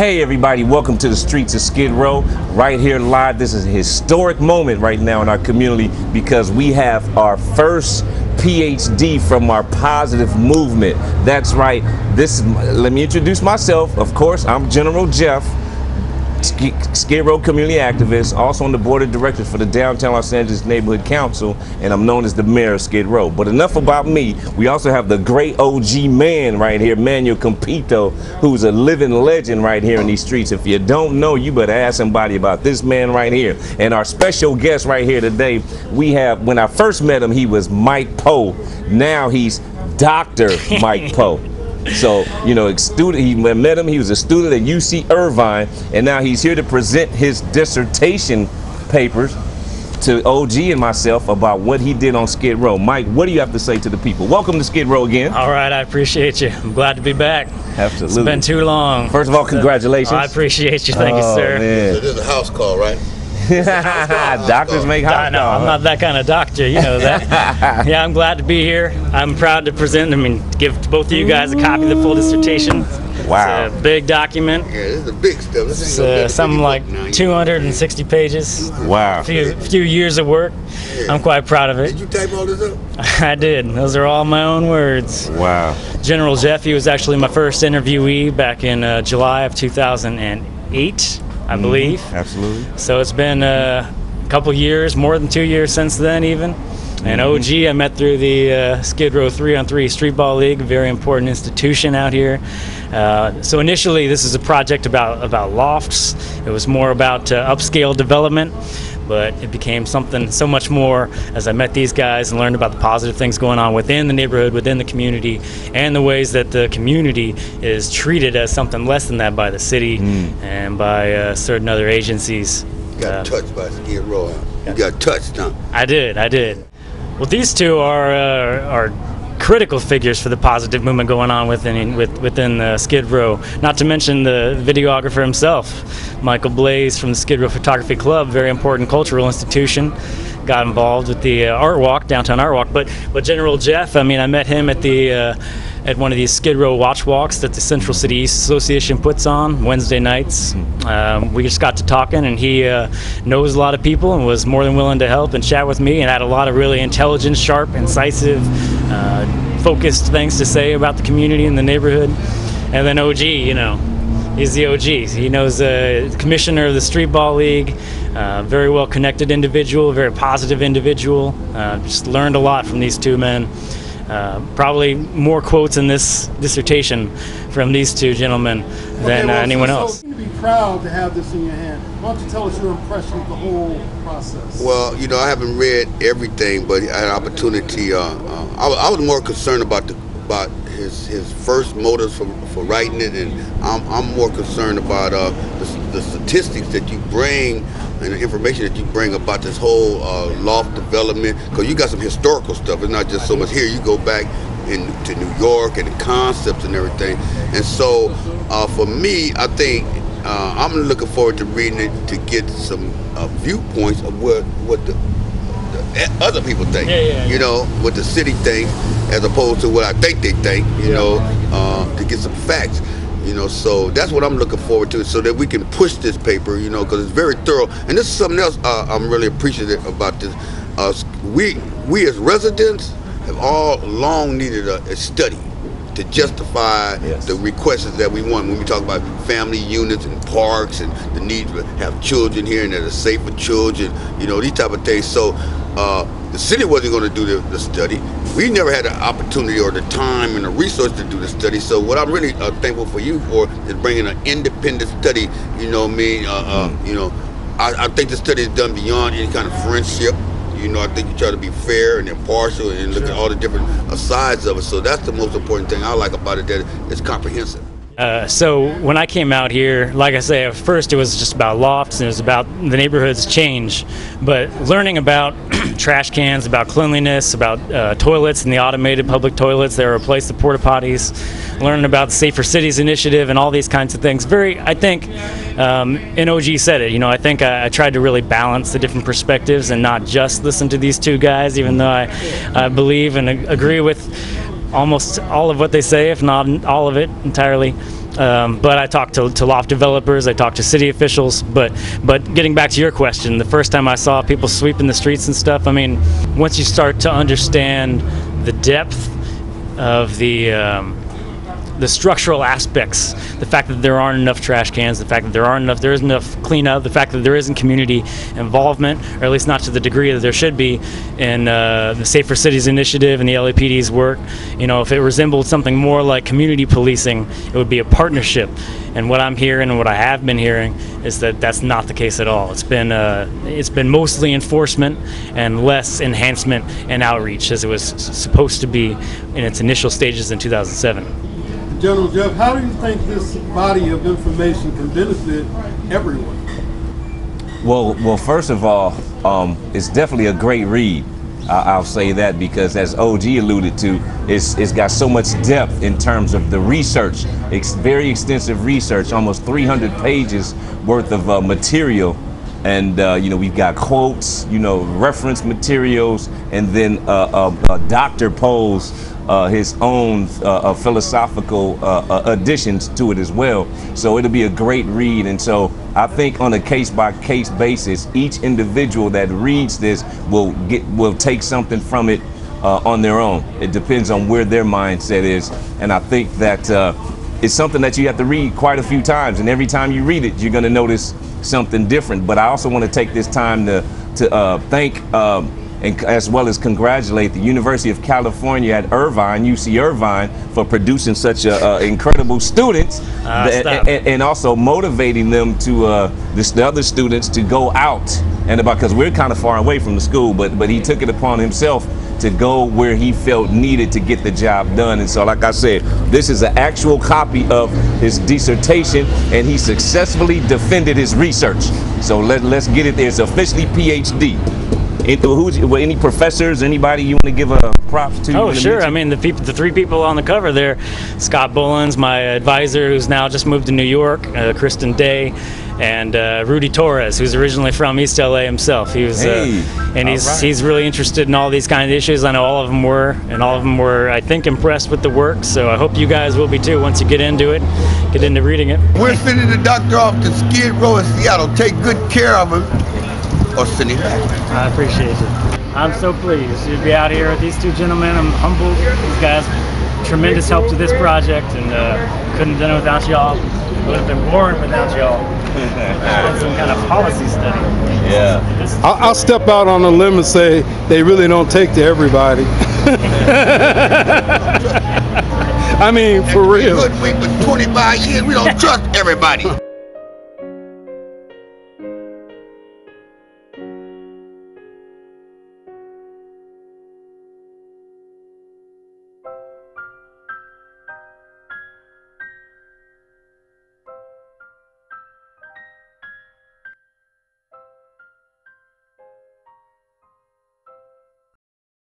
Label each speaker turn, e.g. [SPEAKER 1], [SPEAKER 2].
[SPEAKER 1] Hey everybody, welcome to the streets of Skid Row, right here live. This is a historic moment right now in our community because we have our first PhD from our positive movement. That's right. Let me introduce myself. Of course, I'm General Jeff, Skid Row community activist, also on the board of directors for the Downtown Los Angeles Neighborhood Council, and I'm known as the mayor of Skid Row. But enough about me. We also have the great OG man right here, Manuel Compito, who's a living legend right here in these streets. If you don't know, you better ask somebody about this man right here. And our special guest right here today, we have, when I first met him, he was Mike Powe. Now he's Dr. Mike Powe. So, you know, he met him, he was a student at UC Irvine, and now he's here to present his dissertation papers to OG and myself about what he did on Skid Row. Mike, what do you have to say to the people? Welcome to Skid Row again.
[SPEAKER 2] All right, I appreciate you. I'm glad to be back.
[SPEAKER 1] Absolutely.
[SPEAKER 2] It's been too long.
[SPEAKER 1] First of all, congratulations.
[SPEAKER 2] I appreciate you. Thank you, sir.
[SPEAKER 1] Man.
[SPEAKER 3] So this is a house call, right?
[SPEAKER 1] Doctors make house calls.
[SPEAKER 2] No, I'm not that kind of doctor, you know that. Yeah, I'm glad to be here. I'm proud to present, give both of you guys a copy of the full dissertation.
[SPEAKER 1] Wow.
[SPEAKER 2] It's a big document.
[SPEAKER 3] Yeah, this is the big stuff.
[SPEAKER 2] It's something like 260 pages.
[SPEAKER 1] Wow.
[SPEAKER 2] A few years of work. Yeah. I'm quite proud of it.
[SPEAKER 3] Did you type all this up?
[SPEAKER 2] I did. Those are all my own words.
[SPEAKER 1] Wow.
[SPEAKER 2] General Jeff, he was actually my first interviewee back in July of 2008. I believe.
[SPEAKER 1] Absolutely.
[SPEAKER 2] So it's been a couple years, more than 2 years since then even. And OG I met through the Skid Row 3-on-3 Streetball League, a very important institution out here. So initially this is a project about lofts. It was more about upscale development, but it became something so much more as I met these guys and learned about the positive things going on within the neighborhood, within the community, and the ways that the community is treated as something less than that by the city and by certain other agencies.
[SPEAKER 3] You got touched by Skid Row. You got touched, huh?
[SPEAKER 2] I did. Well, these two are critical figures for the positive movement going on within Skid Row. Not to mention the videographer himself, Michael Blaze from the Skid Row Photography Club, very important cultural institution. Got involved with the art walk, downtown art walk. But General Jeff, I met him at one of these Skid Row watch walks that the Central City East Association puts on Wednesday nights. We just got to talking, and he knows a lot of people and was more than willing to help and chat with me, and had a lot of really intelligent, sharp, incisive, focused things to say about the community and the neighborhood. And then OG, he's the OG. He knows the commissioner of the Streetball League, very well connected individual, very positive individual. Just learned a lot from these two men. Probably more quotes in this dissertation from these two gentlemen than anyone else.
[SPEAKER 4] So you'd be proud to have this in your hand. Why don't you tell us your impression of the whole process?
[SPEAKER 3] Well, I haven't read everything, but I had an opportunity. I was more concerned about his first motives for writing it, and I'm more concerned about the statistics that you bring and the information that you bring about this whole loft development, because you got some historical stuff. It's not just so much here. You go back to New York and the concepts and everything. And so for me, I think I'm looking forward to reading it to get some viewpoints of what the other people think, what the city thinks, as opposed to what I think they think, to get some facts. So that's what I'm looking forward to, so that we can push this paper, because it's very thorough. And this is something else I'm really appreciative about this. We as residents have all long needed a study to justify the requests that we want when we talk about family units and parks and the need to have children here and that are safe for children, these type of things. So the city wasn't going to do the study. We never had the opportunity or the time and the resource to do the study. So what I'm really thankful for you for is bringing an independent study. I think the study is done beyond any kind of friendship. I think you try to be fair and impartial and look at all the different sides of it. So that's the most important thing I like about it, that it's comprehensive.
[SPEAKER 2] So when I came out here, like I say, at first it was just about lofts and it was about the neighborhood's change. But learning about trash cans, about cleanliness, about toilets and the automated public toilets that replace the porta potties, learning about the Safer Cities Initiative and all these kinds of things. I think, and OG said it, I think I tried to really balance the different perspectives and not just listen to these two guys, even though I believe and agree with almost all of what they say, if not all of it entirely. But I talked to loft developers, I talked to city officials, but getting back to your question, the first time I saw people sweeping the streets and stuff, I mean, once you start to understand the depth of the structural aspects, the fact that there aren't enough trash cans, the fact that there isn't enough cleanup, the fact that there isn't community involvement, or at least not to the degree that there should be in the Safer Cities Initiative and the LAPD's work. You know, if it resembled something more like community policing, it would be a partnership. And what I'm hearing and what I have been hearing is that that's not the case at all. It's been mostly enforcement and less enhancement and outreach, as it was supposed to be in its initial stages in 2007.
[SPEAKER 4] General Jeff, how do you think this body of information can benefit everyone?
[SPEAKER 1] Well, first of all, it's definitely a great read. I'll say that because, as OG alluded to, it's got so much depth in terms of the research. It's very extensive research, almost 300 pages worth of material. And, you know, we've got quotes, you know, reference materials, and then Dr. Powe's his own philosophical additions to it as well. So it'll be a great read. And so I think on a case-by-case basis, each individual that reads this will take something from it on their own. It depends on where their mindset is. And I think that it's something that you have to read quite a few times. And every time you read it, you're going to notice something different. But I also want to take this time to thank and as well as congratulate the University of California at Irvine, UC Irvine, for producing such incredible students and also motivating them to the other students to go out and about, because we're kind of far away from the school, but he took it upon himself to go where he felt needed to get the job done. And so, like I said, this is an actual copy of his dissertation, and he successfully defended his research. So let's get it there. It's officially PhD. Any professors, anybody you want to give a props to?
[SPEAKER 2] Oh, sure. I mean, the three people on the cover there: Scott Bullens, my advisor, who's now just moved to New York, Kristen Day, and Rudy Torres, who's originally from East LA himself. He was, and he's really interested in all these kind of issues. I know all of them were, I think, impressed with the work. So I hope you guys will be too once you get into it, get into reading it.
[SPEAKER 3] We're sending the doctor off to Skid Row in Seattle. Take good care of him, or send him back.
[SPEAKER 2] I appreciate it. I'm so pleased to be out here with these two gentlemen. I'm humbled. These guys, tremendous help to this project, and couldn't have done it without y'all. It would have been boring without y'all. Some kind of policy study.
[SPEAKER 1] Yeah.
[SPEAKER 4] I'll step out on a limb and say they really don't take to everybody. I mean, for real.
[SPEAKER 3] Good week with 25 years, we don't trust everybody.